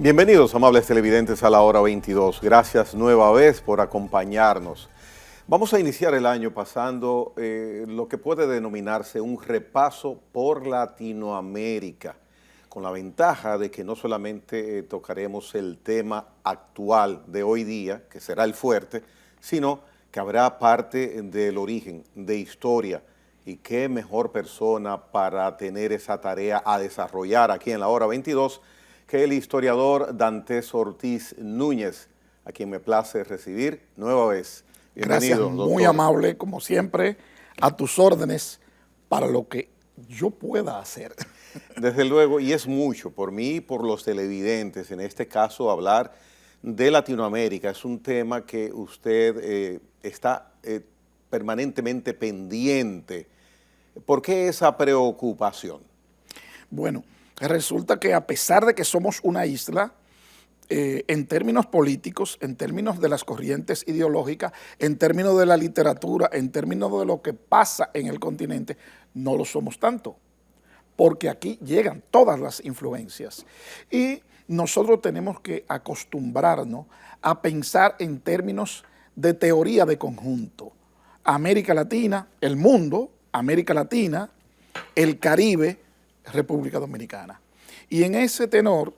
Bienvenidos, amables televidentes, a la hora 22. Gracias nueva vez por acompañarnos. Vamos a iniciar el año pasando lo que puede denominarse un repaso por Latinoamérica, con la ventaja de que no solamente tocaremos el tema actual de hoy día, que será el fuerte, sino que habrá parte del origen, de historia, y qué mejor persona para tener esa tarea a desarrollar aquí en la hora 22 que el historiador Dantes Ortiz Núñez, a quien me place recibir nueva vez. Bienvenido, gracias, muy doctor. Amable, como siempre, a tus órdenes para lo que yo pueda hacer. Desde luego, y es mucho por mí y por los televidentes, en este caso hablar de Latinoamérica. Es un tema que usted está permanentemente pendiente. ¿Por qué esa preocupación? Bueno, resulta que a pesar de que somos una isla, en términos políticos, en términos de las corrientes ideológicas, en términos de la literatura, en términos de lo que pasa en el continente, no lo somos tanto, porque aquí llegan todas las influencias. Y nosotros tenemos que acostumbrarnos a pensar en términos de teoría de conjunto. América Latina, el mundo, América Latina, el Caribe, República Dominicana. Y en ese tenor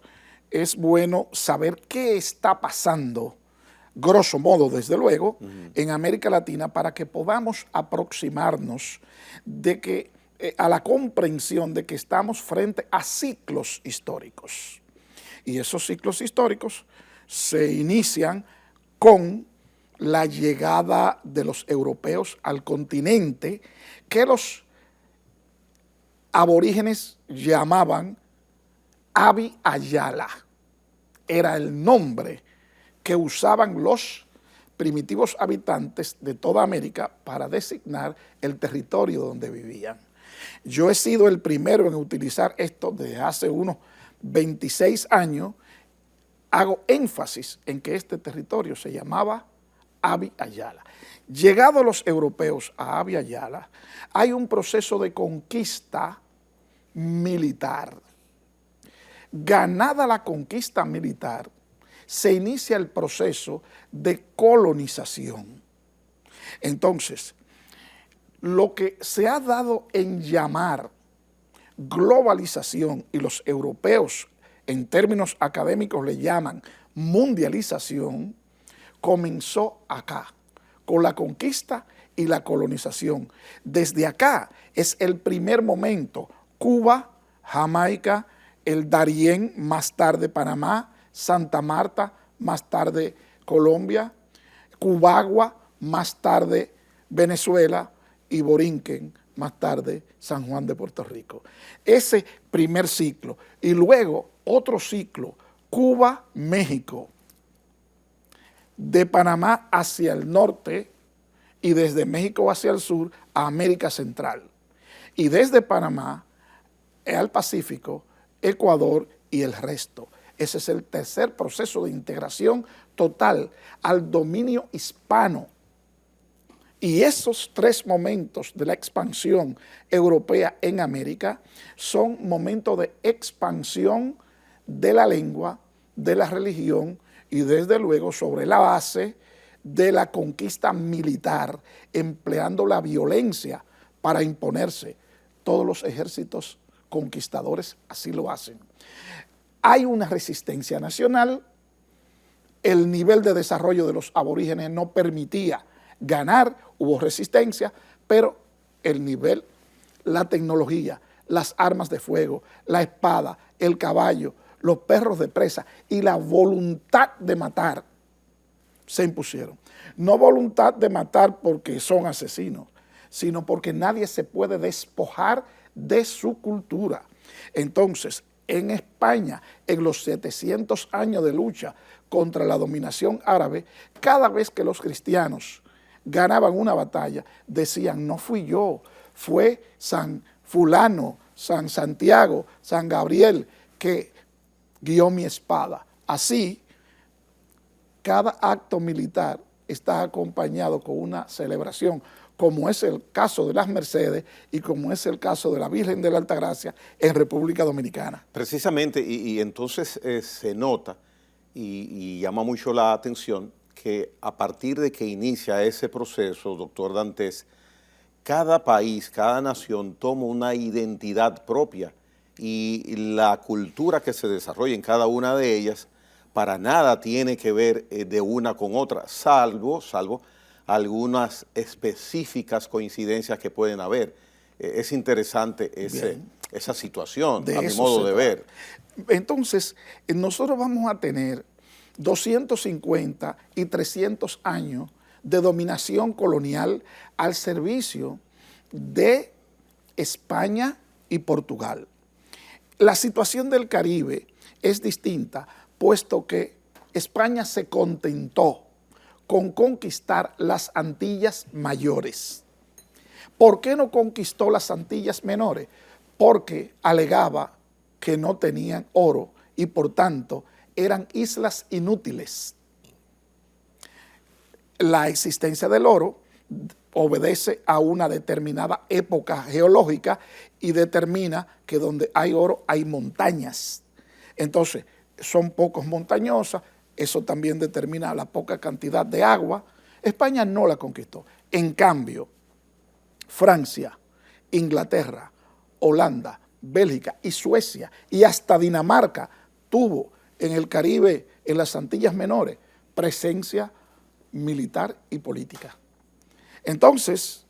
es bueno saber qué está pasando, grosso modo, desde luego, en América Latina para que podamos aproximarnos a la comprensión de que estamos frente a ciclos históricos. Y esos ciclos históricos se inician con la llegada de los europeos al continente, que los aborígenes llamaban Abya Yala. Era el nombre que usaban los primitivos habitantes de toda América para designar el territorio donde vivían. Yo he sido el primero en utilizar esto desde hace unos 26 años. Hago énfasis en que este territorio se llamaba Abya Yala. Llegados los europeos a Abya Yala, hay un proceso de conquista militar. Ganada la conquista militar, se inicia el proceso de colonización. Entonces, lo que se ha dado en llamar globalización, y los europeos en términos académicos le llaman mundialización, comenzó acá, con la conquista y la colonización. Desde acá es el primer momento. Cuba, Jamaica, el Darién, más tarde Panamá, Santa Marta, más tarde Colombia, Cubagua, más tarde Venezuela, y Borinquen, más tarde San Juan de Puerto Rico. Ese primer ciclo. Y luego otro ciclo, Cuba, México, de Panamá hacia el norte y desde México hacia el sur a América Central. Y desde Panamá al Pacífico, Ecuador y el resto. Ese es el tercer proceso de integración total al dominio hispano. Y esos tres momentos de la expansión europea en América son momentos de expansión de la lengua, de la religión y desde luego sobre la base de la conquista militar, empleando la violencia para imponerse. Todos los ejércitos conquistadores así lo hacen. Hay una resistencia nacional, el nivel de desarrollo de los aborígenes no permitía ganar, hubo resistencia, pero el nivel, la tecnología, las armas de fuego, la espada, el caballo, los perros de presa y la voluntad de matar se impusieron. No voluntad de matar porque son asesinos, sino porque nadie se puede despojar de su cultura. Entonces, en España, en los 700 años de lucha contra la dominación árabe, cada vez que los cristianos ganaban una batalla, decían, no fui yo, fue San Fulano, San Santiago, San Gabriel, que guió mi espada. Así, cada acto militar está acompañado con una celebración, como es el caso de las Mercedes y como es el caso de la Virgen de la Altagracia en República Dominicana. Precisamente, y entonces se nota y llama mucho la atención que a partir de que inicia ese proceso, doctor Dantes, cada país, cada nación toma una identidad propia y la cultura que se desarrolla en cada una de ellas para nada tiene que ver de una con otra, salvo algunas específicas coincidencias que pueden haber. Es interesante esa situación, a mi modo de ver. Entonces, nosotros vamos a tener 250 y 300 años de dominación colonial al servicio de España y Portugal. La situación del Caribe es distinta, puesto que España se contentó con conquistar las Antillas Mayores. ¿Por qué no conquistó las Antillas Menores? Porque alegaba que no tenían oro y por tanto eran islas inútiles. La existencia del oro obedece a una determinada época geológica y determina que donde hay oro hay montañas. Entonces, son pocos montañosas, eso también determina la poca cantidad de agua. España no la conquistó. En cambio, Francia, Inglaterra, Holanda, Bélgica y Suecia y hasta Dinamarca tuvo en el Caribe, en las Antillas Menores, presencia militar y política. Entonces,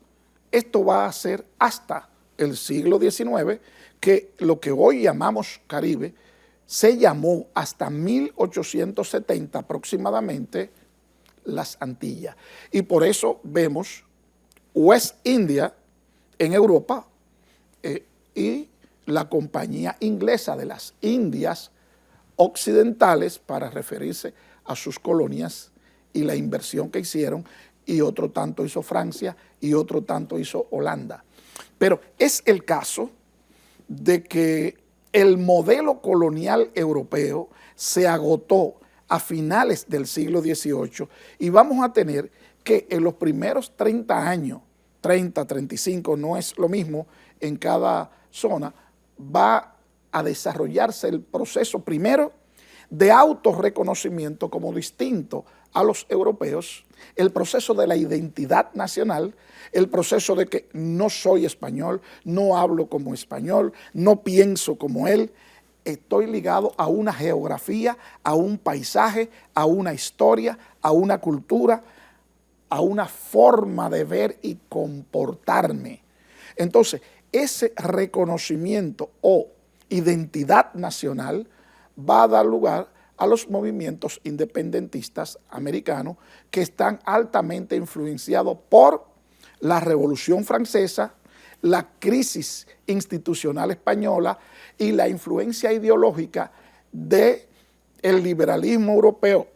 esto va a ser hasta el siglo XIX, que lo que hoy llamamos Caribe se llamó hasta 1870 aproximadamente las Antillas. Y por eso vemos West India en Europa y la Compañía Inglesa de las Indias Occidentales para referirse a sus colonias y la inversión que hicieron, y otro tanto hizo Francia y otro tanto hizo Holanda. Pero es el caso de que el modelo colonial europeo se agotó a finales del siglo XVIII y vamos a tener que en los primeros 30 años, 30, 35, no es lo mismo en cada zona, va a desarrollarse el proceso primero de autorreconocimiento como distinto a los europeos, el proceso de la identidad nacional, el proceso de que no soy español, no hablo como español, no pienso como él, estoy ligado a una geografía, a un paisaje, a una historia, a una cultura, a una forma de ver y comportarme. Entonces, ese reconocimiento o identidad nacional va a dar lugar a los movimientos independentistas americanos que están altamente influenciados por la Revolución Francesa, la crisis institucional española y la influencia ideológica del liberalismo europeo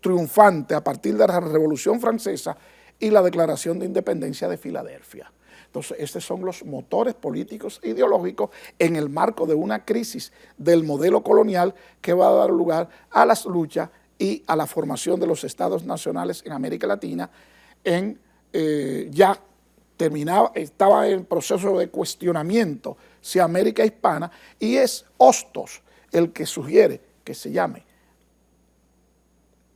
triunfante a partir de la Revolución Francesa y la Declaración de Independencia de Filadelfia. Entonces, estos son los motores políticos e ideológicos en el marco de una crisis del modelo colonial que va a dar lugar a las luchas y a la formación de los estados nacionales en América Latina. Estaba en proceso de cuestionamiento si América Hispana, y es Hostos el que sugiere que se llame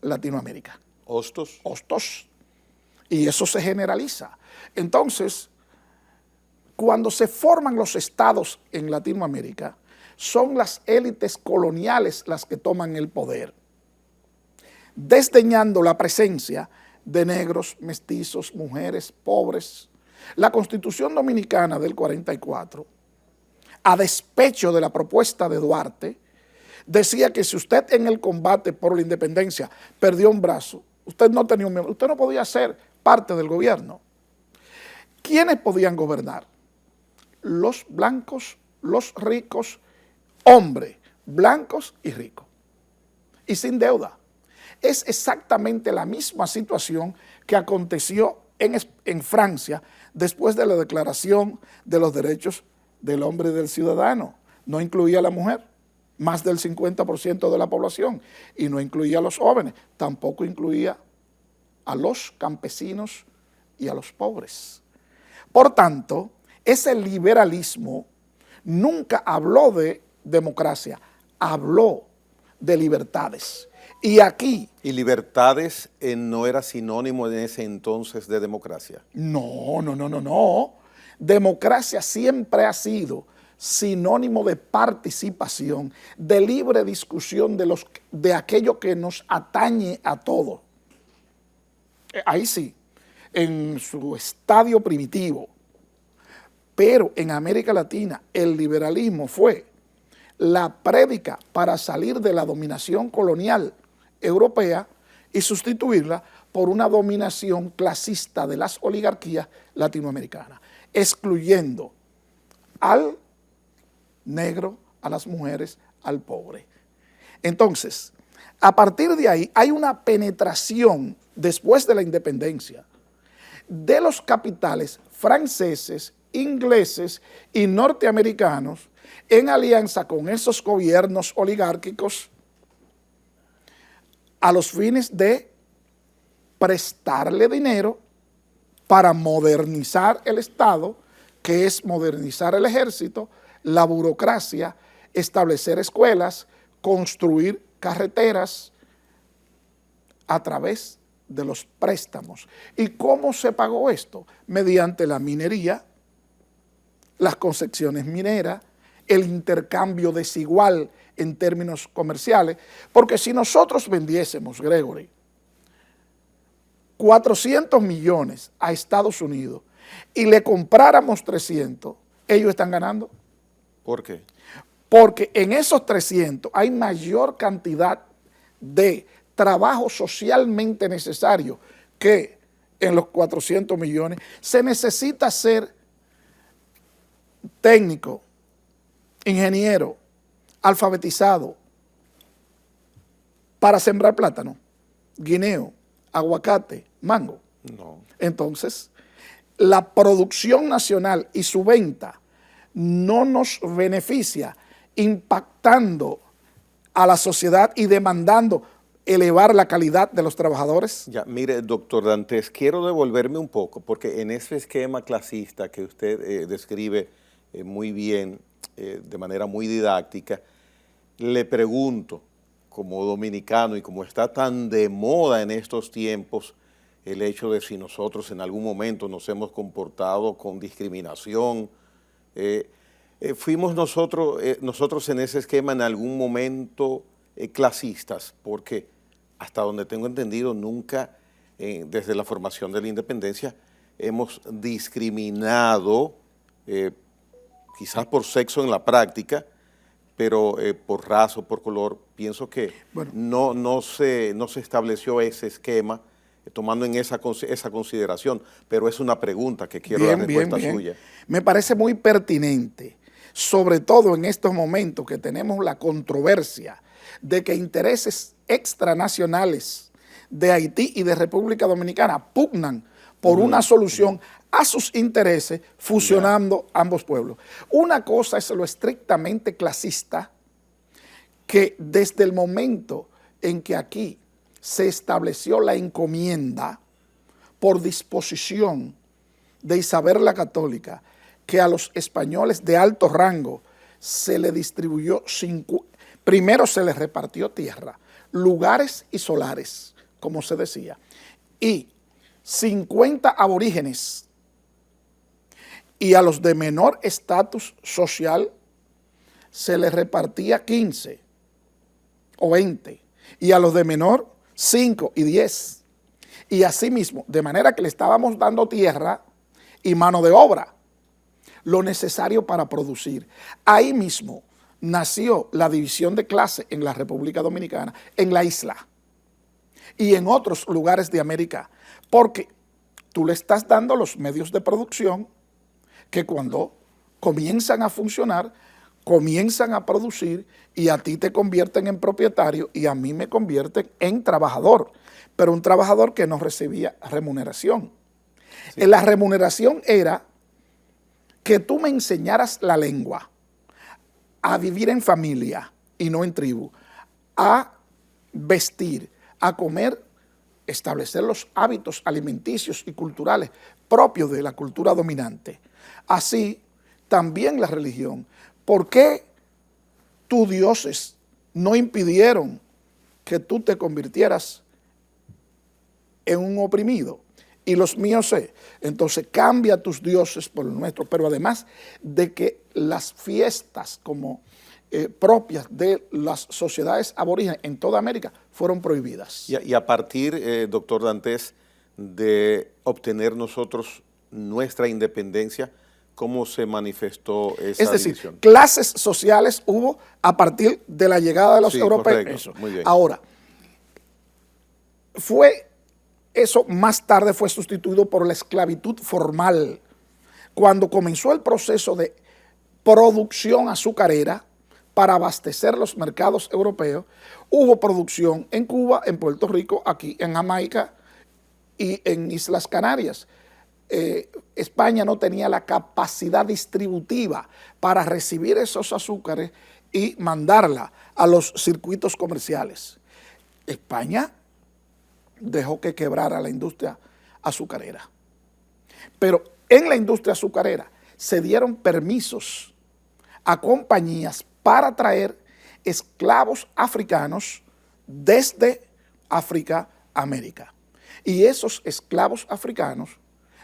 Latinoamérica. ¿Hostos? Hostos. Y eso se generaliza. Entonces, cuando se forman los estados en Latinoamérica, son las élites coloniales las que toman el poder, desdeñando la presencia de negros, mestizos, mujeres, pobres. La Constitución Dominicana del 44, a despecho de la propuesta de Duarte, decía que si usted en el combate por la independencia perdió un brazo, usted no tenía un miembro, usted no podía ser parte del gobierno. ¿Quiénes podían gobernar? Los blancos, los ricos, hombres, blancos y ricos, y sin deuda. Es exactamente la misma situación que aconteció en Francia después de la Declaración de los Derechos del Hombre y del Ciudadano. No incluía a la mujer, más del 50% de la población, y no incluía a los jóvenes, tampoco incluía a los campesinos y a los pobres. Por tanto, ese liberalismo nunca habló de democracia, habló de libertades. Y aquí... ¿Y libertades no era sinónimo en ese entonces de democracia? No. Democracia siempre ha sido sinónimo de participación, de libre discusión de aquello que nos atañe a todos. Ahí sí, en su estadio primitivo. Pero en América Latina el liberalismo fue la prédica para salir de la dominación colonial europea y sustituirla por una dominación clasista de las oligarquías latinoamericanas, excluyendo al negro, a las mujeres, al pobre. Entonces, a partir de ahí hay una penetración después de la independencia de los capitales franceses, ingleses y norteamericanos en alianza con esos gobiernos oligárquicos a los fines de prestarle dinero para modernizar el Estado, que es modernizar el ejército, la burocracia, establecer escuelas, construir carreteras a través de los préstamos. ¿Y cómo se pagó esto? Mediante la minería, las concesiones mineras, el intercambio desigual en términos comerciales, porque si nosotros vendiésemos, Gregory, 400 millones a Estados Unidos y le compráramos 300, ellos están ganando. ¿Por qué? Porque en esos 300 hay mayor cantidad de trabajo socialmente necesario que en los 400 millones. Se necesita ser técnico, ingeniero, alfabetizado para sembrar plátano, guineo, aguacate, mango. No. Entonces, la producción nacional y su venta no nos beneficia, impactando a la sociedad y demandando elevar la calidad de los trabajadores. Ya, mire, doctor Dantes, quiero devolverme un poco, porque en ese esquema clasista que usted describe muy bien, de manera muy didáctica, le pregunto, como dominicano y como está tan de moda en estos tiempos, el hecho de si nosotros en algún momento nos hemos comportado con discriminación, fuimos nosotros en ese esquema en algún momento clasistas, porque hasta donde tengo entendido nunca desde la formación de la independencia hemos discriminado, quizás por sexo en la práctica, pero por raza o por color, pienso que bueno, no se estableció ese esquema tomando en esa consideración, pero es una pregunta que quiero la respuesta suya. Me parece muy pertinente, sobre todo en estos momentos que tenemos la controversia de que intereses extranacionales de Haití y de República Dominicana pugnan por una solución a sus intereses, fusionando ambos pueblos. Una cosa es lo estrictamente clasista, que desde el momento en que aquí se estableció la encomienda por disposición de Isabel la Católica, que a los españoles de alto rango se le distribuyó, primero se les repartió tierra, lugares y solares, como se decía, y 50 aborígenes, y a los de menor estatus social se les repartía 15 o 20, y a los de menor 5 y 10. Y así mismo, de manera que le estábamos dando tierra y mano de obra, lo necesario para producir. Ahí mismo nació la división de clase en la República Dominicana, en la isla y en otros lugares de América, porque tú le estás dando los medios de producción que cuando comienzan a funcionar, comienzan a producir y a ti te convierten en propietario y a mí me convierten en trabajador, pero un trabajador que no recibía remuneración. Sí. La remuneración era que tú me enseñaras la lengua, a vivir en familia y no en tribu, a vestir, a comer, establecer los hábitos alimenticios y culturales propio de la cultura dominante. Así, también la religión. ¿Por qué tus dioses no impidieron que tú te convirtieras en un oprimido? Y los míos sé. Entonces cambia tus dioses por los nuestros, pero además de que las fiestas como propias de las sociedades aborígenes en toda América fueron prohibidas. Y a partir, doctor Dantes, de obtener nosotros nuestra independencia, ¿cómo se manifestó esa Es decir, división? clases sociales hubo a partir de la llegada de los europeos. Correcto, Eso. muy bien. Ahora, eso más tarde fue sustituido por la esclavitud formal. Cuando comenzó el proceso de producción azucarera para abastecer los mercados europeos, hubo producción en Cuba, en Puerto Rico, aquí en Jamaica y en Islas Canarias. España no tenía la capacidad distributiva para recibir esos azúcares y mandarla a los circuitos comerciales. España dejó que quebrara la industria azucarera. Pero en la industria azucarera se dieron permisos a compañías para traer esclavos africanos desde África a América. Y esos esclavos africanos,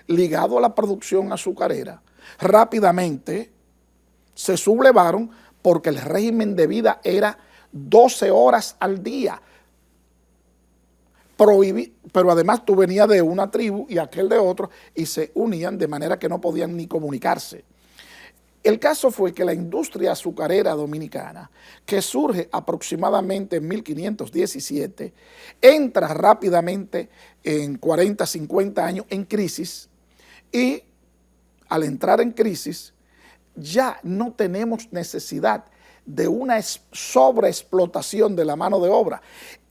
ligados a la producción azucarera, rápidamente se sublevaron porque el régimen de vida era 12 horas al día. Pero además tú venías de una tribu y aquel de otro y se unían de manera que no podían ni comunicarse. El caso fue que la industria azucarera dominicana, que surge aproximadamente en 1517, entra rápidamente en 40, 50 años en crisis y al entrar en crisis ya no tenemos necesidad de una sobreexplotación de la mano de obra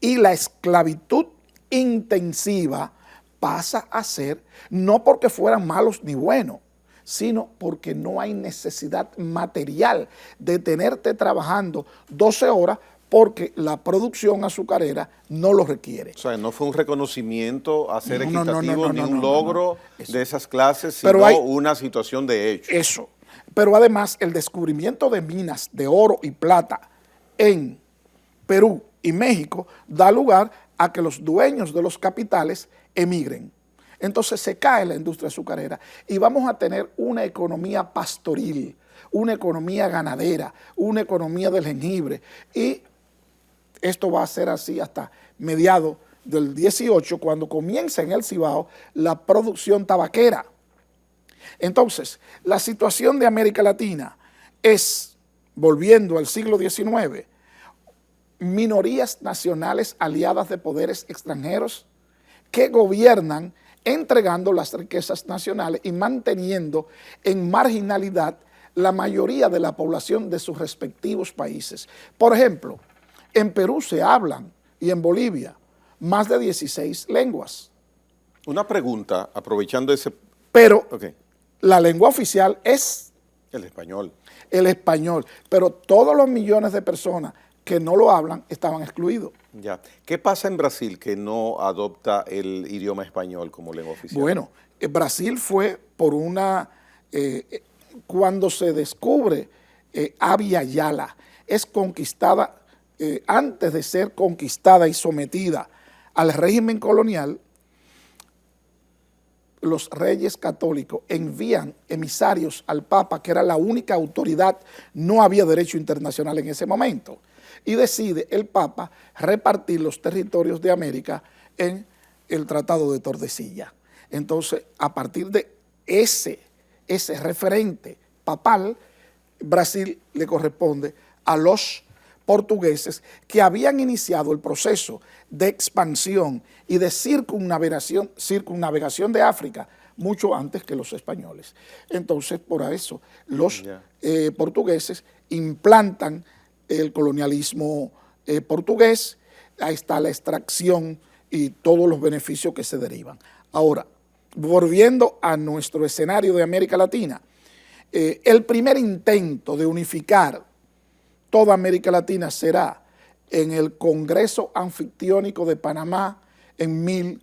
y la esclavitud intensiva pasa a ser no porque fueran malos ni buenos, sino porque no hay necesidad material de tenerte trabajando 12 horas porque la producción azucarera no lo requiere. O sea, no fue un reconocimiento a ser equitativo ni un logro de esas clases, Pero sino una situación de hecho. Eso. Pero además el descubrimiento de minas de oro y plata en Perú y México da lugar a que los dueños de los capitales emigren. Entonces se cae la industria azucarera y vamos a tener una economía pastoril, una economía ganadera, una economía del jengibre. Y esto va a ser así hasta mediados del 18, cuando comienza en el Cibao la producción tabaquera. Entonces, la situación de América Latina es, volviendo al siglo XIX, minorías nacionales aliadas de poderes extranjeros que gobiernan entregando las riquezas nacionales y manteniendo en marginalidad la mayoría de la población de sus respectivos países. Por ejemplo, en Perú se hablan, y en Bolivia, más de 16 lenguas. Una pregunta, aprovechando ese... Pero la lengua oficial es... el español. El español, pero todos los millones de personas que no lo hablan estaban excluidos. Ya. ¿Qué pasa en Brasil que no adopta el idioma español como lengua oficial? Bueno, Brasil fue por una... cuando se descubre Abya Yala, es conquistada, antes de ser conquistada y sometida al régimen colonial, los reyes católicos envían emisarios al Papa, que era la única autoridad, no había derecho internacional en ese momento, y decide el Papa repartir los territorios de América en el Tratado de Tordesillas. Entonces, a partir de ese referente papal, Brasil le corresponde a los portugueses que habían iniciado el proceso de expansión y de circunnavegación de África mucho antes que los españoles. Entonces, por eso, los portugueses implantan el colonialismo portugués, ahí está la extracción y todos los beneficios que se derivan. Ahora, volviendo a nuestro escenario de América Latina, el primer intento de unificar toda América Latina será en el Congreso Anfictiónico de Panamá en 1899.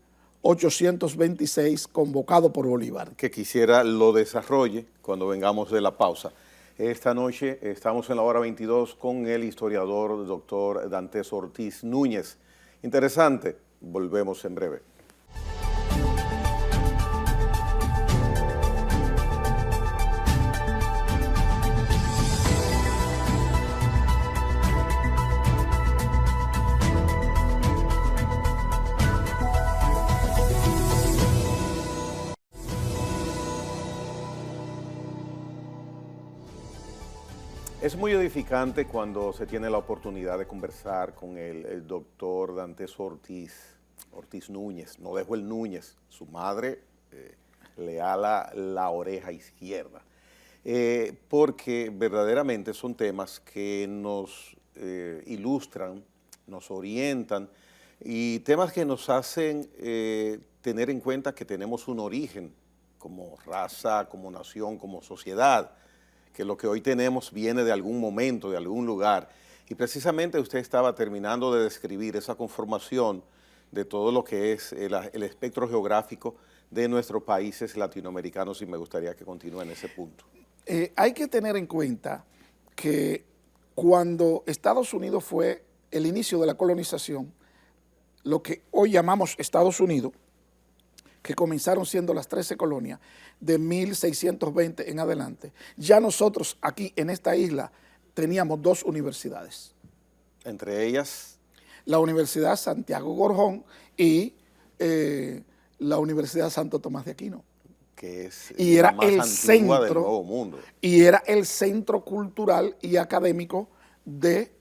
1826, convocado por Bolívar. Que quisiera lo desarrolle cuando vengamos de la pausa. Esta noche estamos en la hora 22 con el historiador doctor Dantes Ortiz Núñez. Interesante, volvemos en breve. Es muy edificante cuando se tiene la oportunidad de conversar con el doctor Dantes Ortiz Núñez. No dejo el Núñez, su madre le ala la oreja izquierda. Porque verdaderamente son temas que nos ilustran, nos orientan y temas que nos hacen tener en cuenta que tenemos un origen como raza, como nación, como sociedad, que lo que hoy tenemos viene de algún momento, de algún lugar. Y precisamente usted estaba terminando de describir esa conformación de todo lo que es el espectro geográfico de nuestros países latinoamericanos y me gustaría que continúe en ese punto. Hay que tener en cuenta que cuando Estados Unidos fue el inicio de la colonización, lo que hoy llamamos Estados Unidos, que comenzaron siendo las 13 colonias, de 1620 en adelante, ya nosotros aquí en esta isla teníamos 2 universidades. Entre ellas, la Universidad Santiago Gorjón y la Universidad Santo Tomás de Aquino. Que es y era la más el antigua centro del Nuevo Mundo. Y era el centro cultural y académico de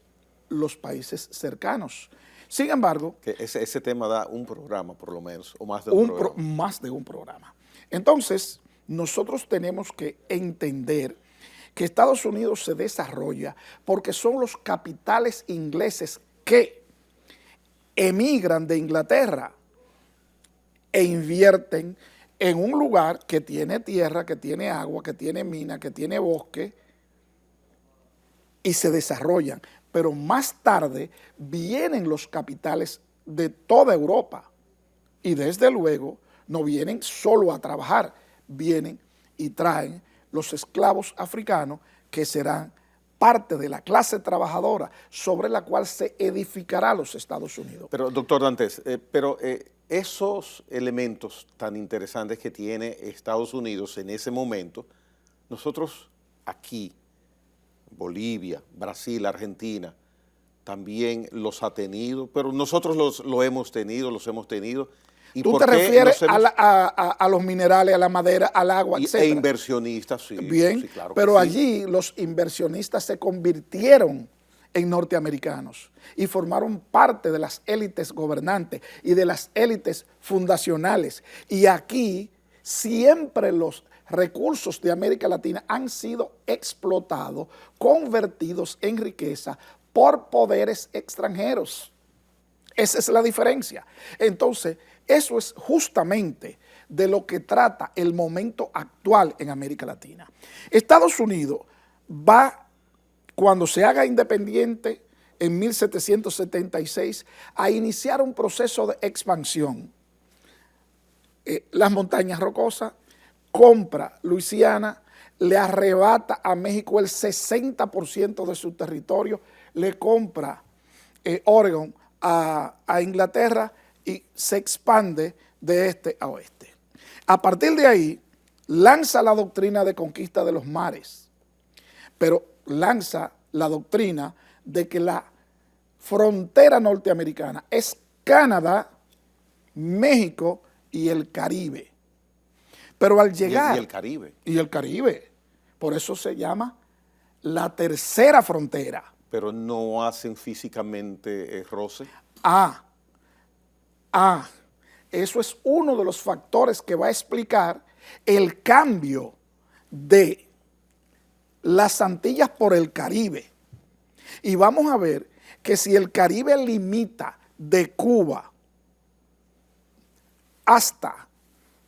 los países cercanos. Sin embargo, que ese tema da un programa por lo menos, o más de un programa. Más de un programa. Entonces, nosotros tenemos que entender que Estados Unidos se desarrolla porque son los capitales ingleses que emigran de Inglaterra e invierten en un lugar que tiene tierra, que tiene agua, que tiene mina, que tiene bosque, y se desarrollan. Pero más tarde vienen los capitales de toda Europa y desde luego no vienen solo a trabajar, vienen y traen los esclavos africanos que serán parte de la clase trabajadora sobre la cual se edificará los Estados Unidos. Pero doctor Dantes, esos elementos tan interesantes que tiene Estados Unidos en ese momento, nosotros aquí, Bolivia, Brasil, Argentina, también los ha tenido, pero nosotros los hemos tenido. ¿Y tú te refieres a los minerales, a la madera, al agua, etc.? E inversionistas, sí. Bien, sí, claro pero sí. Allí los inversionistas se convirtieron en norteamericanos y formaron parte de las élites gobernantes y de las élites fundacionales. Y aquí siempre los recursos de América Latina han sido explotados, convertidos en riqueza por poderes extranjeros. Esa es la diferencia. Entonces, eso es justamente de lo que trata el momento actual en América Latina. Estados Unidos va, cuando se haga independiente en 1776, a iniciar un proceso de expansión. Las montañas rocosas, compra Luisiana, le arrebata a México el 60% de su territorio, le compra Oregon a Inglaterra y se expande de este a oeste. A partir de ahí, lanza la doctrina de conquista de los mares, pero lanza la doctrina de que la frontera norteamericana es Canadá, México y el Caribe. Pero al llegar... Y el Caribe. Y el Caribe. Por eso se llama la tercera frontera. Pero no hacen físicamente roce. Eso es uno de los factores que va a explicar el cambio de las Antillas por el Caribe. Y vamos a ver que si el Caribe limita de Cuba hasta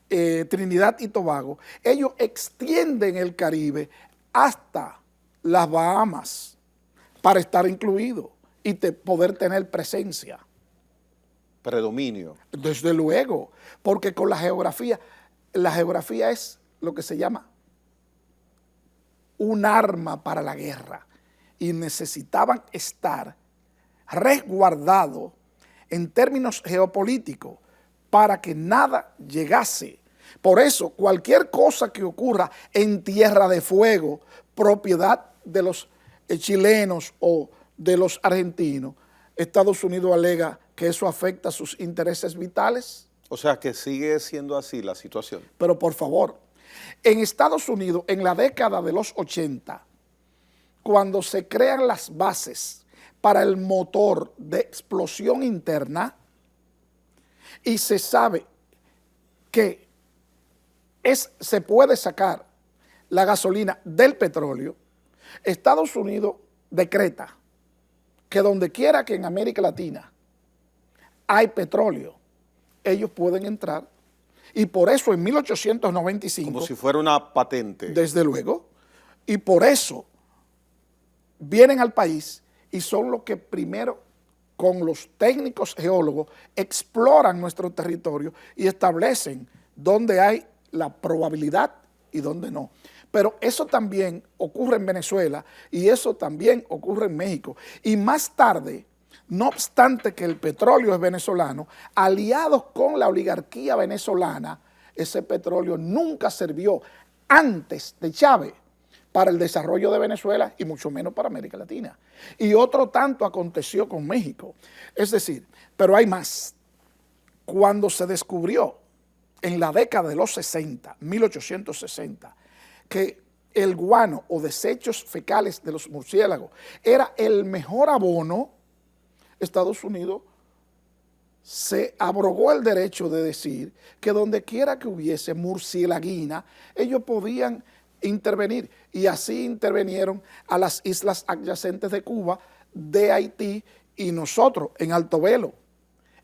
Trinidad y Tobago, ellos extienden el Caribe hasta las Bahamas para estar incluido y poder tener presencia. Predominio. Desde luego, porque con la geografía es lo que se llama un arma para la guerra y necesitaban estar resguardados en términos geopolíticos para que nada llegase. Por eso, cualquier cosa que ocurra en Tierra de Fuego, propiedad de los chilenos o de los argentinos, Estados Unidos alega que eso afecta sus intereses vitales. O sea que sigue siendo así la situación. Pero por favor, en Estados Unidos, en la década de los 80, cuando se crean las bases para el motor de explosión interna y se sabe que se puede sacar la gasolina del petróleo, Estados Unidos decreta que donde quiera que en América Latina hay petróleo, ellos pueden entrar, y por eso en 1895... Como si fuera una patente. Desde luego, y por eso vienen al país y son los que primero, con los técnicos geólogos, exploran nuestro territorio y establecen dónde hay la probabilidad y dónde no. Pero eso también ocurre en Venezuela y eso también ocurre en México. Y más tarde, no obstante que el petróleo es venezolano, aliados con la oligarquía venezolana, ese petróleo nunca sirvió antes de Chávez para el desarrollo de Venezuela y mucho menos para América Latina. Y otro tanto aconteció con México. Es decir, pero hay más. Cuando se descubrió en la década de los 60, 1860, que el guano o desechos fecales de los murciélagos era el mejor abono, Estados Unidos se abrogó el derecho de decir que donde quiera que hubiese murcielaguina, ellos podían intervenir, y así intervinieron a las islas adyacentes de Cuba, de Haití y nosotros en Alto Velo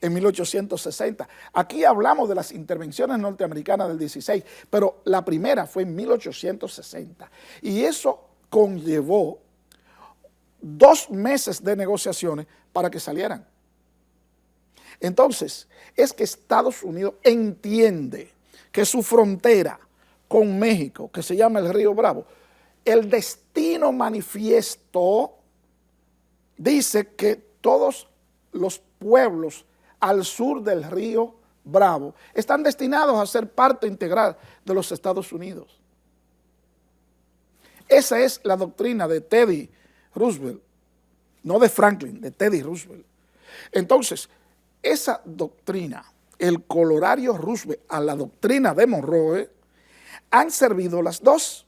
en 1860. Aquí hablamos de las intervenciones norteamericanas del 16, pero la primera fue en 1860 y eso conllevó 2 meses de negociaciones para que salieran. Entonces, es que Estados Unidos entiende que su frontera con México, que se llama el Río Bravo, el destino manifiesto dice que todos los pueblos al sur del Río Bravo están destinados a ser parte integral de los Estados Unidos. Esa es la doctrina de Teddy Roosevelt, no de Franklin, de Teddy Roosevelt. Entonces, esa doctrina, el colorario Roosevelt a la doctrina de Monroe, han servido las dos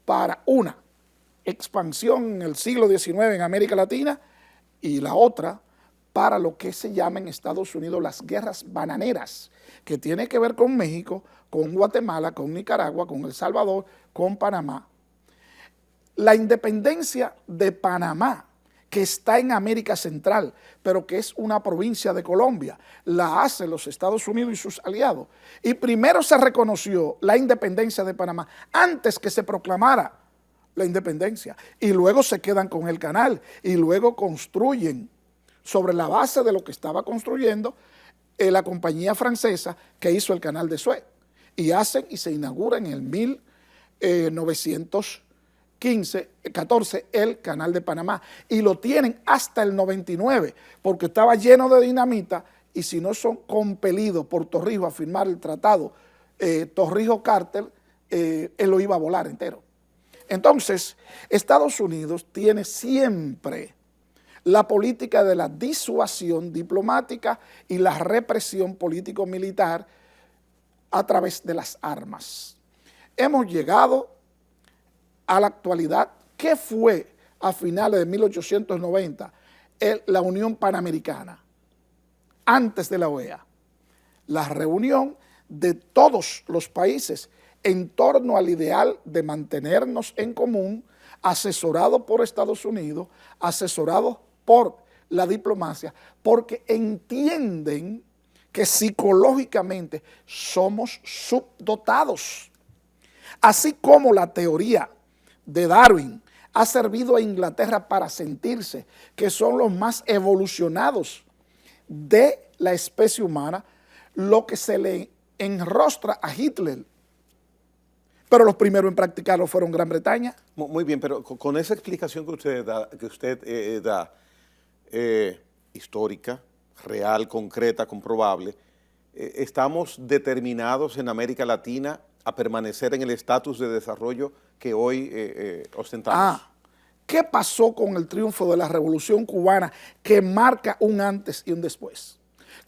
para una expansión en el siglo XIX en América Latina y la otra para lo que se llama en Estados Unidos las guerras bananeras, que tiene que ver con México, con Guatemala, con Nicaragua, con El Salvador, con Panamá. La independencia de Panamá, que está en América Central, pero que es una provincia de Colombia, la hacen los Estados Unidos y sus aliados. Y primero se reconoció la independencia de Panamá antes que se proclamara la independencia. Y luego se quedan con el canal y luego construyen sobre la base de lo que estaba construyendo la compañía francesa que hizo el canal de Suez. Y hacen y se inaugura en el 14 el canal de Panamá y lo tienen hasta el 99 porque estaba lleno de dinamita y si no son compelidos por Torrijos a firmar el tratado Torrijos-Carter, él lo iba a volar entero. Entonces, Estados Unidos tiene siempre la política de la disuasión diplomática y la represión político-militar a través de las armas. Hemos llegado a la actualidad. ¿Qué fue a finales de 1890 la Unión Panamericana? Antes de la OEA, la reunión de todos los países en torno al ideal de mantenernos en común, asesorado por Estados Unidos, asesorado por la diplomacia, porque entienden que psicológicamente somos subdotados. Así como la teoría de Darwin ha servido a Inglaterra para sentirse que son los más evolucionados de la especie humana, lo que se le enrostra a Hitler. Pero los primeros en practicarlo fueron Gran Bretaña. Muy bien, pero con esa explicación que usted da, histórica, real, concreta, comprobable, estamos determinados en América Latina a permanecer en el estatus de desarrollo que hoy ostentamos. ¿Qué pasó con el triunfo de la Revolución Cubana que marca un antes y un después?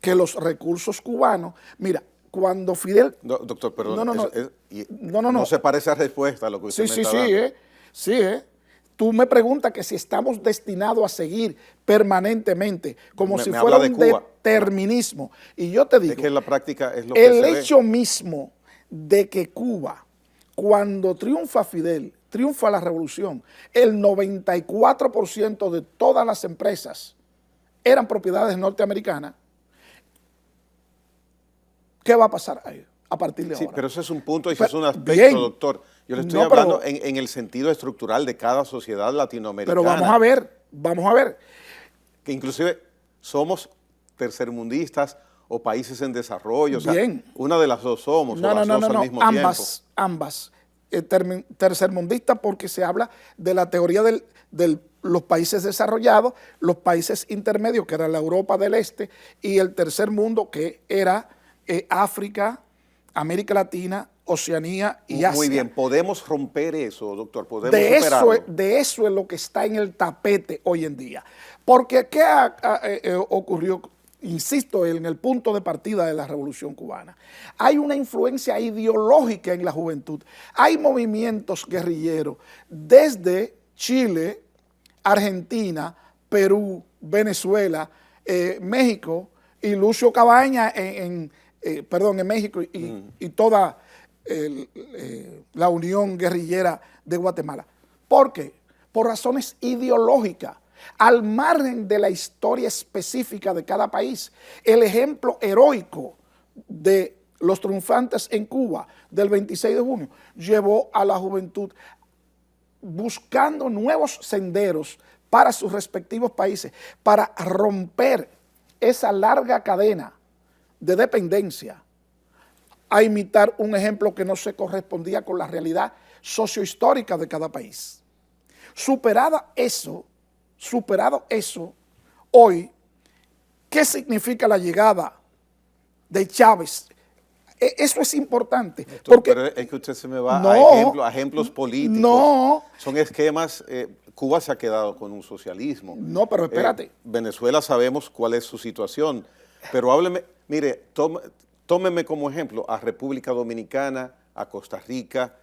Que los recursos cubanos, mira, cuando Fidel... No, doctor, perdón, no. No se parece a respuesta a lo que usted me está dando. Sí. Tú me preguntas que si estamos destinados a seguir permanentemente como si fuera un determinismo. Y yo te digo, es que en la práctica es lo que el hecho mismo de que Cuba, cuando triunfa Fidel, triunfa la revolución, el 94% de todas las empresas eran propiedades norteamericanas. ¿Qué va a pasar ahí a partir de ahora? Sí, pero ese es un punto y ese es un aspecto, doctor. Yo le estoy hablando en el sentido estructural de cada sociedad latinoamericana. Pero vamos a ver. Que inclusive somos tercermundistas o países en desarrollo. Bien. O sea, una de las dos somos, o las dos al mismo tiempo. Ambas. Tercermundista porque se habla de la teoría de los países desarrollados, los países intermedios, que era la Europa del Este, y el tercer mundo, que era África, América Latina, Oceanía y Asia. Muy bien, podemos romper eso, doctor, podemos superarlo. De eso es lo que está en el tapete hoy en día. Porque ¿qué ocurrió? Insisto, en el punto de partida de la Revolución Cubana. Hay una influencia ideológica en la juventud. Hay movimientos guerrilleros desde Chile, Argentina, Perú, Venezuela, México y Lucio Cabaña en México y toda la Unión Guerrillera de Guatemala. ¿Por qué? Por razones ideológicas, al margen de la historia específica de cada país. El ejemplo heroico de los triunfantes en Cuba del 26 de junio llevó a la juventud buscando nuevos senderos para sus respectivos países, para romper esa larga cadena de dependencia, a imitar un ejemplo que no se correspondía con la realidad sociohistórica de cada país. Superado eso, hoy, ¿qué significa la llegada de Chávez? Eso es importante. Porque, pero es que usted se me va a ejemplos políticos. No. Son esquemas. Cuba se ha quedado con un socialismo. No, pero espérate. Venezuela sabemos cuál es su situación. Pero hábleme, mire, tómeme como ejemplo a República Dominicana, a Costa Rica,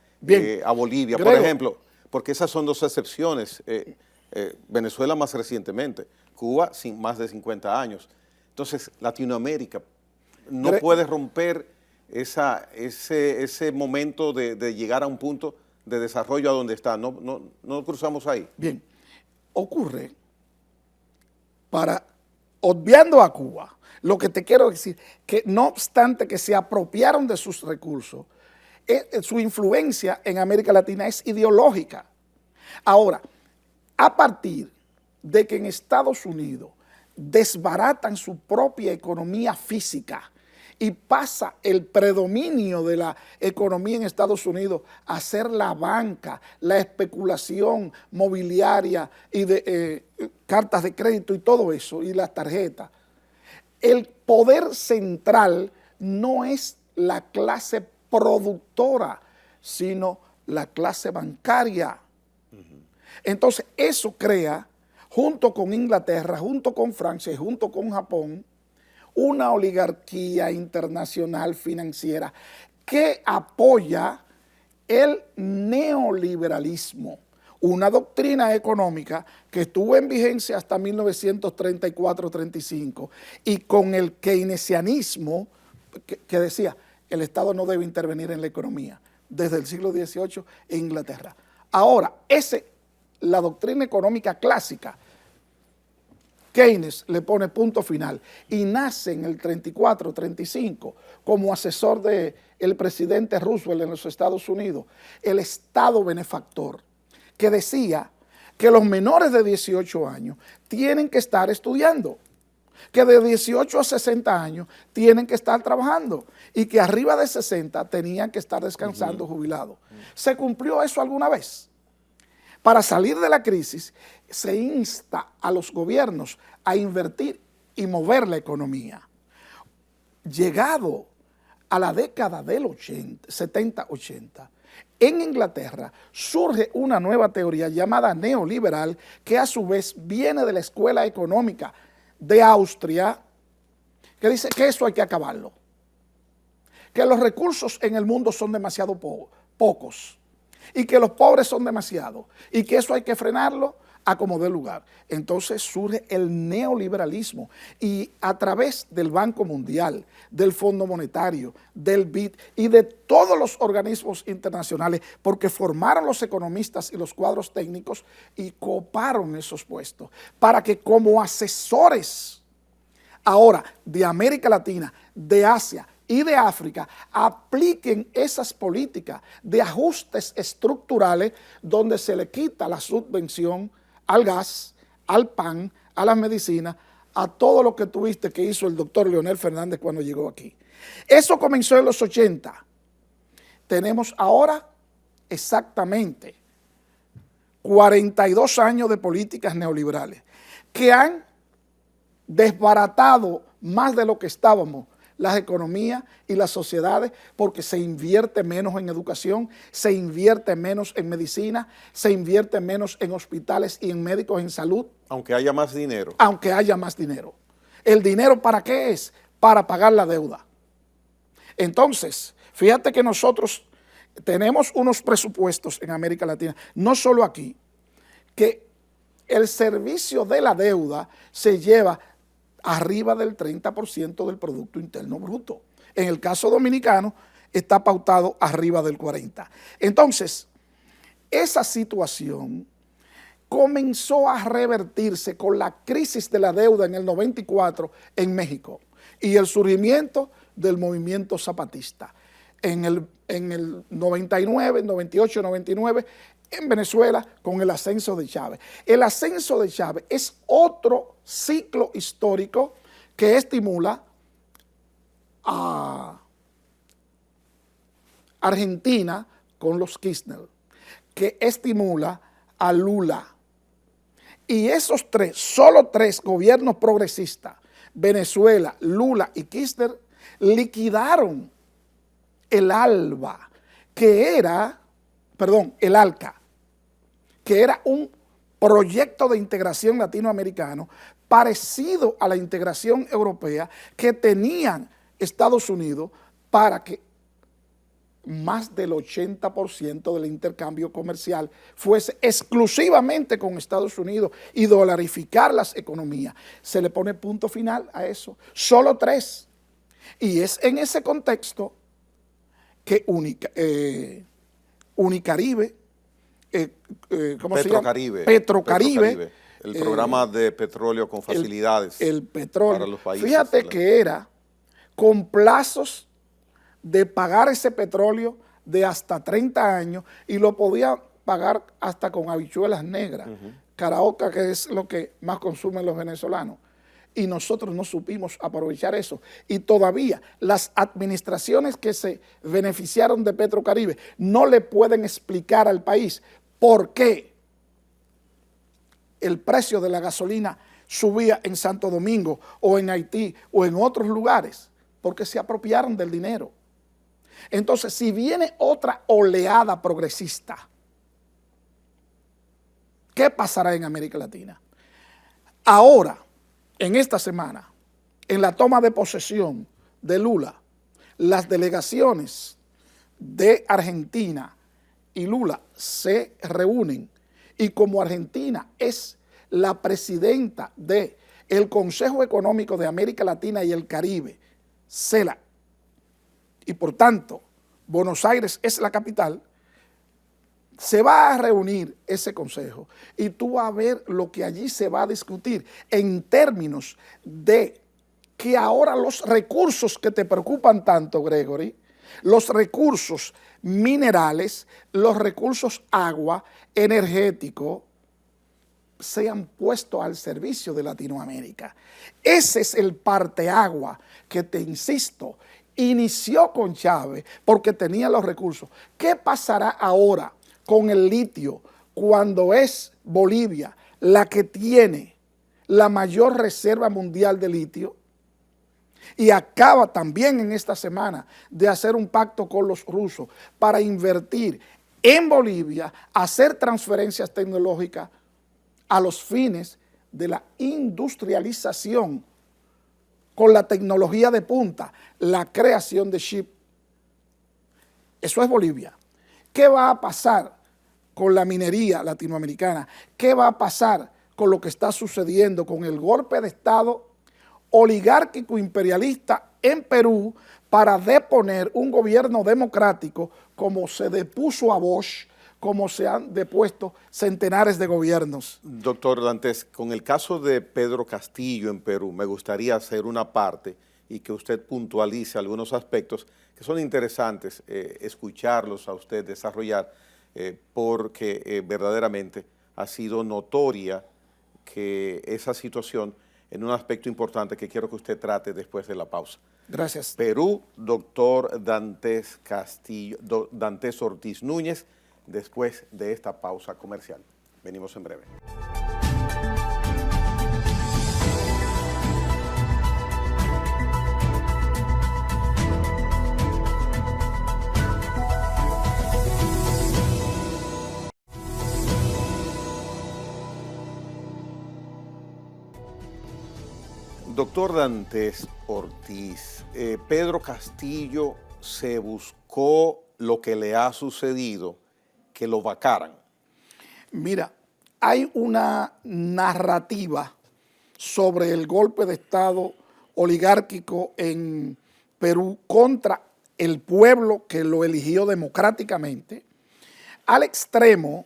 a Bolivia, por ejemplo, porque esas son dos excepciones. Venezuela más recientemente, Cuba sin más de 50 años. Entonces, Latinoamérica no puede romper ese momento de llegar a un punto de desarrollo a donde está. No cruzamos ahí. Bien, ocurre, obviando a Cuba, lo que te quiero decir, que no obstante que se apropiaron de sus recursos, su influencia en América Latina es ideológica. Ahora, a partir de que en Estados Unidos desbaratan su propia economía física y pasa el predominio de la economía en Estados Unidos a ser la banca, la especulación mobiliaria y de cartas de crédito y todo eso, y las tarjetas, el poder central no es la clase productora, sino la clase bancaria. Entonces, eso crea, junto con Inglaterra, junto con Francia y junto con Japón, una oligarquía internacional financiera que apoya el neoliberalismo, una doctrina económica que estuvo en vigencia hasta 1934-35 y con el keynesianismo que decía el Estado no debe intervenir en la economía desde el siglo XVIII en Inglaterra. Ahora, la doctrina económica clásica, Keynes le pone punto final y nace en el 34-35 como asesor del presidente Roosevelt en los Estados Unidos, el Estado benefactor, que decía que los menores de 18 años tienen que estar estudiando, que de 18 a 60 años tienen que estar trabajando y que arriba de 60 tenían que estar descansando jubilados. ¿Se cumplió eso alguna vez? Para salir de la crisis, se insta a los gobiernos a invertir y mover la economía. Llegado a la década del 70-80, en Inglaterra surge una nueva teoría llamada neoliberal, que a su vez viene de la escuela económica de Austria, que dice que eso hay que acabarlo, que los recursos en el mundo son demasiado pocos y que los pobres son demasiados y que eso hay que frenarlo a como dé lugar. Entonces surge el neoliberalismo y a través del Banco Mundial, del Fondo Monetario, del BID y de todos los organismos internacionales, porque formaron los economistas y los cuadros técnicos y coparon esos puestos para que como asesores ahora de América Latina, de Asia y de África apliquen esas políticas de ajustes estructurales donde se le quita la subvención al gas, al pan, a las medicinas, a todo lo que tuviste que hizo el doctor Leonel Fernández cuando llegó aquí. Eso comenzó en los 80. Tenemos ahora exactamente 42 años de políticas neoliberales que han desbaratado más de lo que estábamos las economías y las sociedades, porque se invierte menos en educación, se invierte menos en medicina, se invierte menos en hospitales y en médicos en salud. Aunque haya más dinero. Aunque haya más dinero. ¿El dinero para qué es? Para pagar la deuda. Entonces, fíjate que nosotros tenemos unos presupuestos en América Latina, no solo aquí, que el servicio de la deuda se lleva arriba del 30% del Producto Interno Bruto. En el caso dominicano está pautado arriba del 40%. Entonces, esa situación comenzó a revertirse con la crisis de la deuda en el 94 en México y el surgimiento del movimiento zapatista. En el 99, 98, 99, en Venezuela con el ascenso de Chávez. El ascenso de Chávez es otro ciclo histórico que estimula a Argentina con los Kirchner, que estimula a Lula. Y esos tres, solo tres gobiernos progresistas, Venezuela, Lula y Kirchner, liquidaron el ALBA, el ALCA, que era un proyecto de integración latinoamericano parecido a la integración europea que tenían Estados Unidos para que más del 80% del intercambio comercial fuese exclusivamente con Estados Unidos y dolarificar las economías. Se le pone punto final a eso. Solo tres. Y es en ese contexto que Unicaribe, ¿cómo se llama? Petrocaribe. El programa de petróleo con facilidades. El petróleo. Para los países. Fíjate que era con plazos de pagar ese petróleo de hasta 30 años y lo podía pagar hasta con habichuelas negras, caraoca, que es lo que más consumen los venezolanos. Y nosotros no supimos aprovechar eso. Y todavía las administraciones que se beneficiaron de Petrocaribe no le pueden explicar al país por qué el precio de la gasolina subía en Santo Domingo o en Haití o en otros lugares, porque se apropiaron del dinero. Entonces, si viene otra oleada progresista, ¿qué pasará en América Latina? Ahora, en esta semana, en la toma de posesión de Lula, las delegaciones de Argentina y Lula se reúnen y como Argentina es la presidenta del Consejo Económico de América Latina y el Caribe, CELAC, y por tanto Buenos Aires es la capital, se va a reunir ese consejo y tú vas a ver lo que allí se va a discutir en términos de que ahora los recursos que te preocupan tanto, Gregory, los recursos minerales, los recursos agua, energético, sean puestos al servicio de Latinoamérica. Ese es el parteagua que, te insisto, inició con Chávez porque tenía los recursos. ¿Qué pasará ahora con el litio cuando es Bolivia la que tiene la mayor reserva mundial de litio? Y acaba también en esta semana de hacer un pacto con los rusos para invertir en Bolivia, hacer transferencias tecnológicas a los fines de la industrialización con la tecnología de punta, la creación de chip. Eso es Bolivia. ¿Qué va a pasar con la minería latinoamericana? ¿Qué va a pasar con lo que está sucediendo con el golpe de Estado oligárquico imperialista en Perú para deponer un gobierno democrático como se depuso a Bosch, como se han depuesto centenares de gobiernos? Doctor Dantes, con el caso de Pedro Castillo en Perú, me gustaría hacer una parte y que usted puntualice algunos aspectos que son interesantes escucharlos a usted desarrollar, porque verdaderamente ha sido notoria que esa situación en un aspecto importante que quiero que usted trate después de la pausa. Gracias. Perú, doctor Dantes Ortiz Núñez, después de esta pausa comercial. Venimos en breve. Doctor Dantes Ortiz, Pedro Castillo se buscó lo que le ha sucedido, que lo vacaran. Mira, hay una narrativa sobre el golpe de Estado oligárquico en Perú contra el pueblo que lo eligió democráticamente, al extremo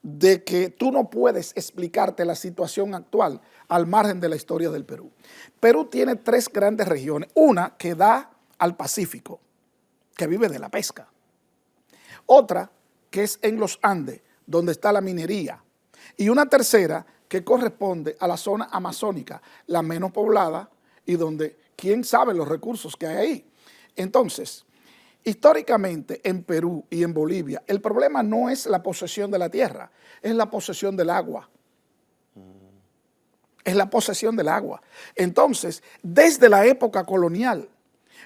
de que tú no puedes explicarte la situación actual al margen de la historia del Perú. Perú tiene tres grandes regiones, una que da al Pacífico, que vive de la pesca, otra que es en los Andes, donde está la minería, y una tercera que corresponde a la zona amazónica, la menos poblada y donde quién sabe los recursos que hay ahí. Entonces, históricamente en Perú y en Bolivia, el problema no es la posesión de la tierra, es la posesión del agua. Es la posesión del agua. Entonces, desde la época colonial,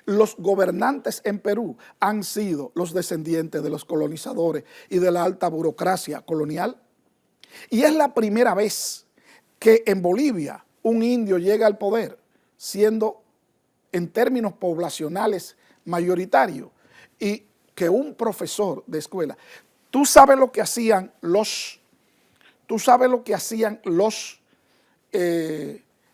los gobernantes en Perú han sido los descendientes de los colonizadores y de la alta burocracia colonial. Y es la primera vez que en Bolivia un indio llega al poder, siendo en términos poblacionales mayoritario, y que un profesor de escuela, tú sabes lo que hacían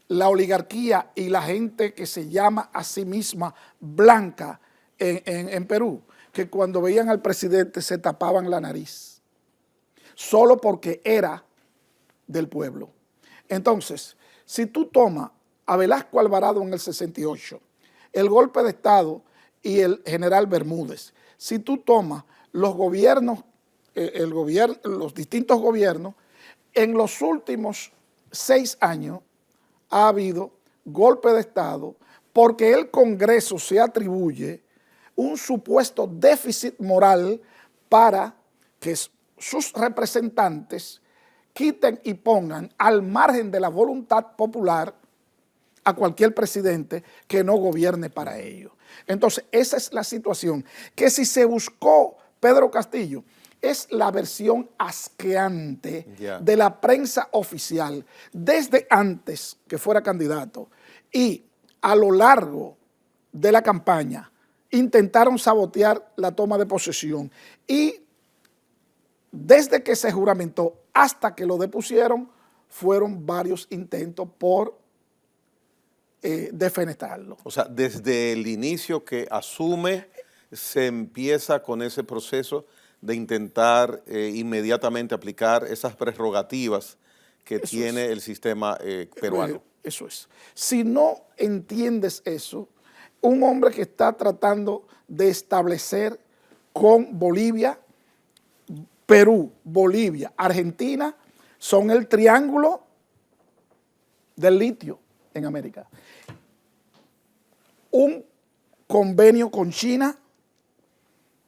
la oligarquía y la gente que se llama a sí misma blanca en Perú, que cuando veían al presidente se tapaban la nariz, solo porque era del pueblo. Entonces, si tú tomas a Velasco Alvarado en el 68, el golpe de Estado y el general Bermúdez, si tú tomas los gobiernos, los distintos gobiernos, en los últimos 6 años ha habido golpe de Estado porque el Congreso se atribuye un supuesto déficit moral para que sus representantes quiten y pongan al margen de la voluntad popular a cualquier presidente que no gobierne para ellos. Entonces, esa es la situación, que si se buscó Pedro Castillo, es la versión asqueante de la prensa oficial desde antes que fuera candidato, y a lo largo de la campaña intentaron sabotear la toma de posesión, y desde que se juramentó hasta que lo depusieron fueron varios intentos por defenestrarlo. O sea, desde el inicio que asume se empieza con ese proceso de intentar inmediatamente aplicar esas prerrogativas que tiene el sistema peruano. Eso es. Si no entiendes eso, un hombre que está tratando de establecer con Bolivia, Perú, Bolivia, Argentina, son el triángulo del litio en América. Un convenio con China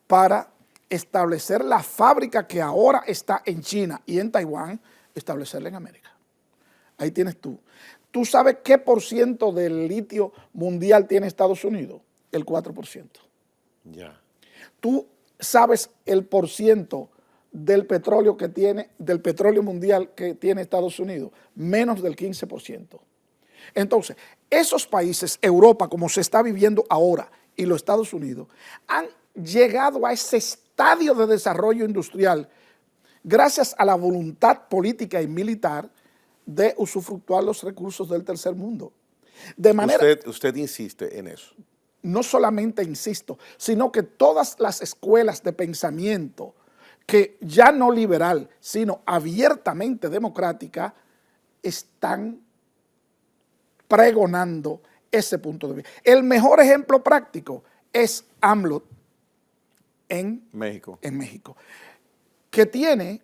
para establecer la fábrica que ahora está en China y en Taiwán, establecerla en América. Ahí tienes tú. ¿Tú sabes qué por ciento del litio mundial tiene Estados Unidos? El 4%. Ya. ¿Tú sabes el por ciento del petróleo que tiene, del petróleo mundial que tiene Estados Unidos? Menos del 15%. Entonces, esos países, Europa, como se está viviendo ahora, y los Estados Unidos, han llegado a ese estadio de desarrollo industrial gracias a la voluntad política y militar de usufructuar los recursos del tercer mundo. De manera, usted insiste en eso. no solamente insisto, sino que todas las escuelas de pensamiento, que ya no liberal, sino abiertamente democrática, están pregonando ese punto de vista. El mejor ejemplo práctico es AMLO en México, que tiene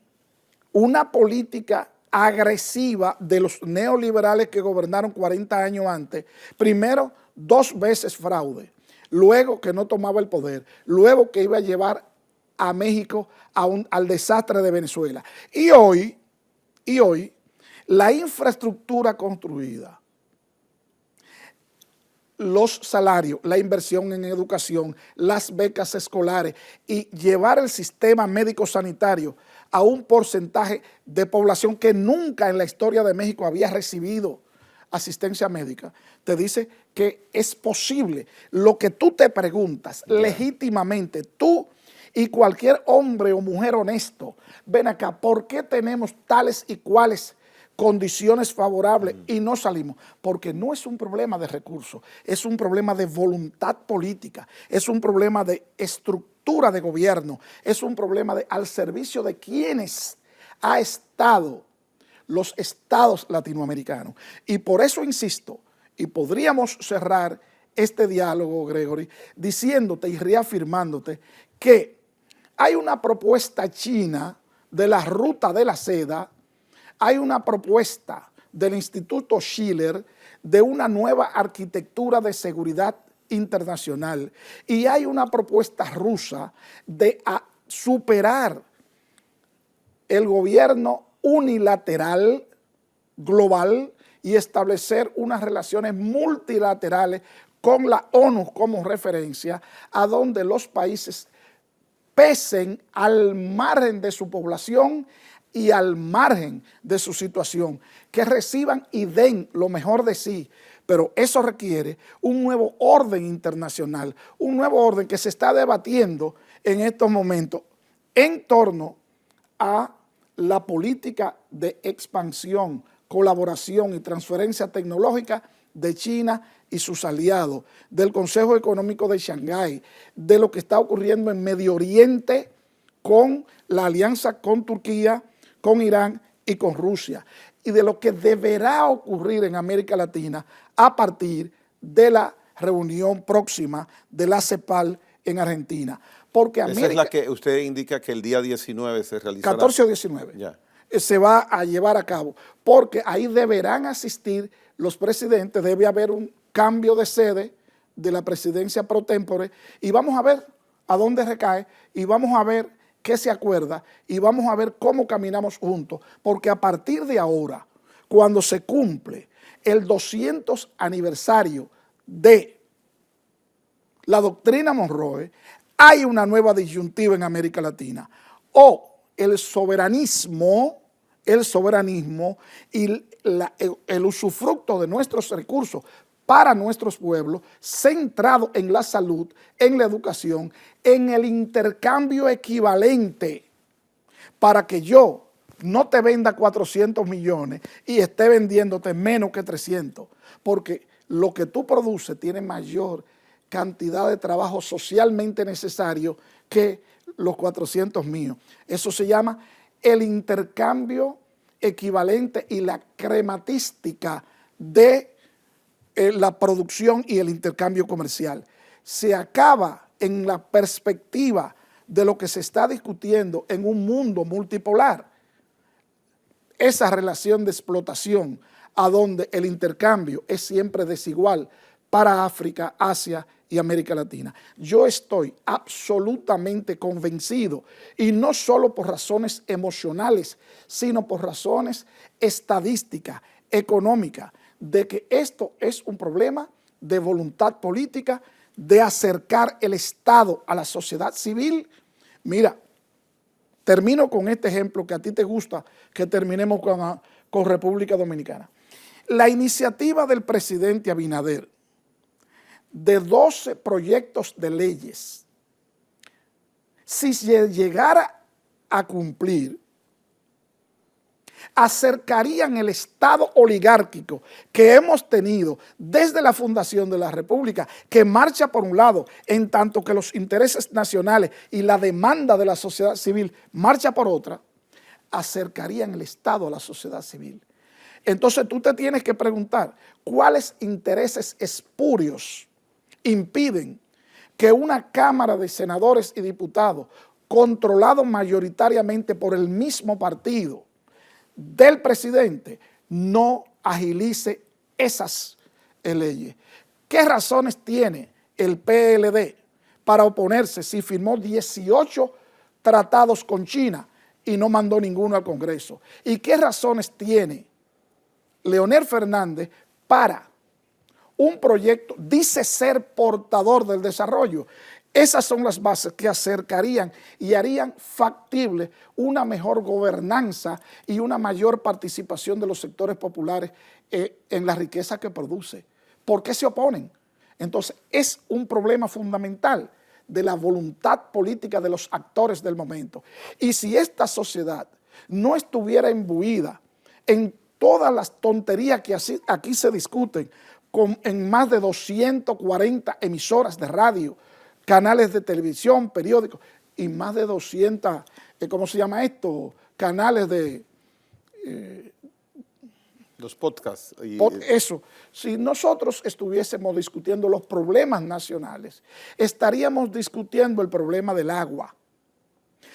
una política agresiva de los neoliberales que gobernaron 40 años antes. Primero, 2 veces fraude, luego que no tomaba el poder, luego que iba a llevar a México al desastre de Venezuela. Y hoy, la infraestructura construida, los salarios, la inversión en educación, las becas escolares y llevar el sistema médico sanitario a un porcentaje de población que nunca en la historia de México había recibido asistencia médica, te dice que es posible. Lo que tú te preguntas legítimamente, tú y cualquier hombre o mujer honesto, ven acá, ¿por qué tenemos tales y cuales condiciones favorables y no salimos? Porque no es un problema de recursos, es un problema de voluntad política, es un problema de estructura de gobierno, es un problema de al servicio de quienes ha estado los estados latinoamericanos. Y por eso insisto, y podríamos cerrar este diálogo, Gregory, diciéndote y reafirmándote que hay una propuesta china de la ruta de la seda, hay una propuesta del Instituto Schiller de una nueva arquitectura de seguridad internacional y hay una propuesta rusa de superar el gobierno unilateral global y establecer unas relaciones multilaterales con la ONU como referencia, a donde los países pesen al margen de su población y al margen de su situación, que reciban y den lo mejor de sí, pero eso requiere un nuevo orden internacional, un nuevo orden que se está debatiendo en estos momentos en torno a la política de expansión, colaboración y transferencia tecnológica de China y sus aliados, del Consejo Económico de Shanghái, de lo que está ocurriendo en Medio Oriente con la alianza con Turquía, con Irán y con Rusia, y de lo que deberá ocurrir en América Latina a partir de la reunión próxima de la CEPAL en Argentina. Porque América, esa es la que usted indica que el día 19 se realizará. 14 o 19. Ya. Se va a llevar a cabo, porque ahí deberán asistir los presidentes, debe haber un cambio de sede de la presidencia pro tempore y vamos a ver a dónde recae y vamos a ver qué se acuerda y vamos a ver cómo caminamos juntos, porque a partir de ahora, cuando se cumple el 200 aniversario de la doctrina Monroe, hay una nueva disyuntiva en América Latina, o el soberanismo y el usufructo de nuestros recursos para nuestros pueblos, centrado en la salud, en la educación, en el intercambio equivalente, para que yo no te venda 400 millones y esté vendiéndote menos que 300, porque lo que tú produces tiene mayor cantidad de trabajo socialmente necesario que los 400 míos. Eso se llama el intercambio equivalente y la crematística de la producción y el intercambio comercial. Se acaba en la perspectiva de lo que se está discutiendo en un mundo multipolar. esa relación de explotación a donde el intercambio es siempre desigual para África, Asia y América Latina. Yo estoy absolutamente convencido, y no solo por razones emocionales, sino por razones estadísticas, económicas, de que esto es un problema de voluntad política, de acercar el Estado a la sociedad civil. Mira, termino con este ejemplo que a ti te gusta, que terminemos con República Dominicana. La iniciativa del presidente Abinader de 12 proyectos de leyes, si se llegara a cumplir, acercarían el Estado oligárquico que hemos tenido desde la fundación de la República, que marcha por un lado, en tanto que los intereses nacionales y la demanda de la sociedad civil marcha por otra, acercarían el Estado a la sociedad civil. Entonces tú te tienes que preguntar, ¿cuáles intereses espurios impiden que una Cámara de Senadores y Diputados, controlado mayoritariamente por el mismo partido del presidente, no agilice esas leyes? ¿Qué razones tiene el PLD para oponerse si firmó 18 tratados con China y no mandó ninguno al Congreso? ¿Y qué razones tiene Leonel Fernández para un proyecto, dice ser portador del desarrollo? Esas son las bases que acercarían y harían factible una mejor gobernanza y una mayor participación de los sectores populares en la riqueza que produce. ¿Por qué se oponen? Entonces, es un problema fundamental de la voluntad política de los actores del momento. Y si esta sociedad no estuviera imbuida en todas las tonterías que aquí se discuten, en más de 240 emisoras de radio, canales de televisión, periódicos, y más de 200, ¿cómo se llama esto? Canales de... los podcasts. Eso, si nosotros estuviésemos discutiendo los problemas nacionales, estaríamos discutiendo el problema del agua,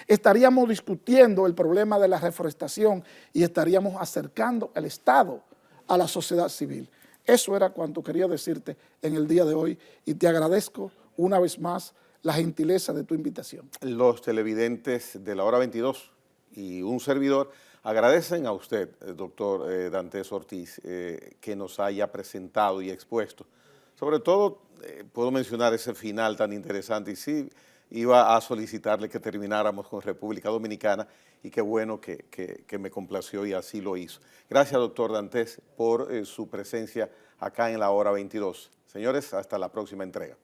estaríamos discutiendo el problema de la reforestación y estaríamos acercando el Estado a la sociedad civil. Eso era cuanto quería decirte en el día de hoy y te agradezco una vez más la gentileza de tu invitación. Los televidentes de la hora 22 y un servidor agradecen a usted, doctor Dantes Ortiz, que nos haya presentado y expuesto. Sobre todo, puedo mencionar ese final tan interesante, y sí, iba a solicitarle que termináramos con República Dominicana, y qué bueno que me complació y así lo hizo. Gracias, doctor Dantes, por su presencia acá en la hora 22. Señores, hasta la próxima entrega.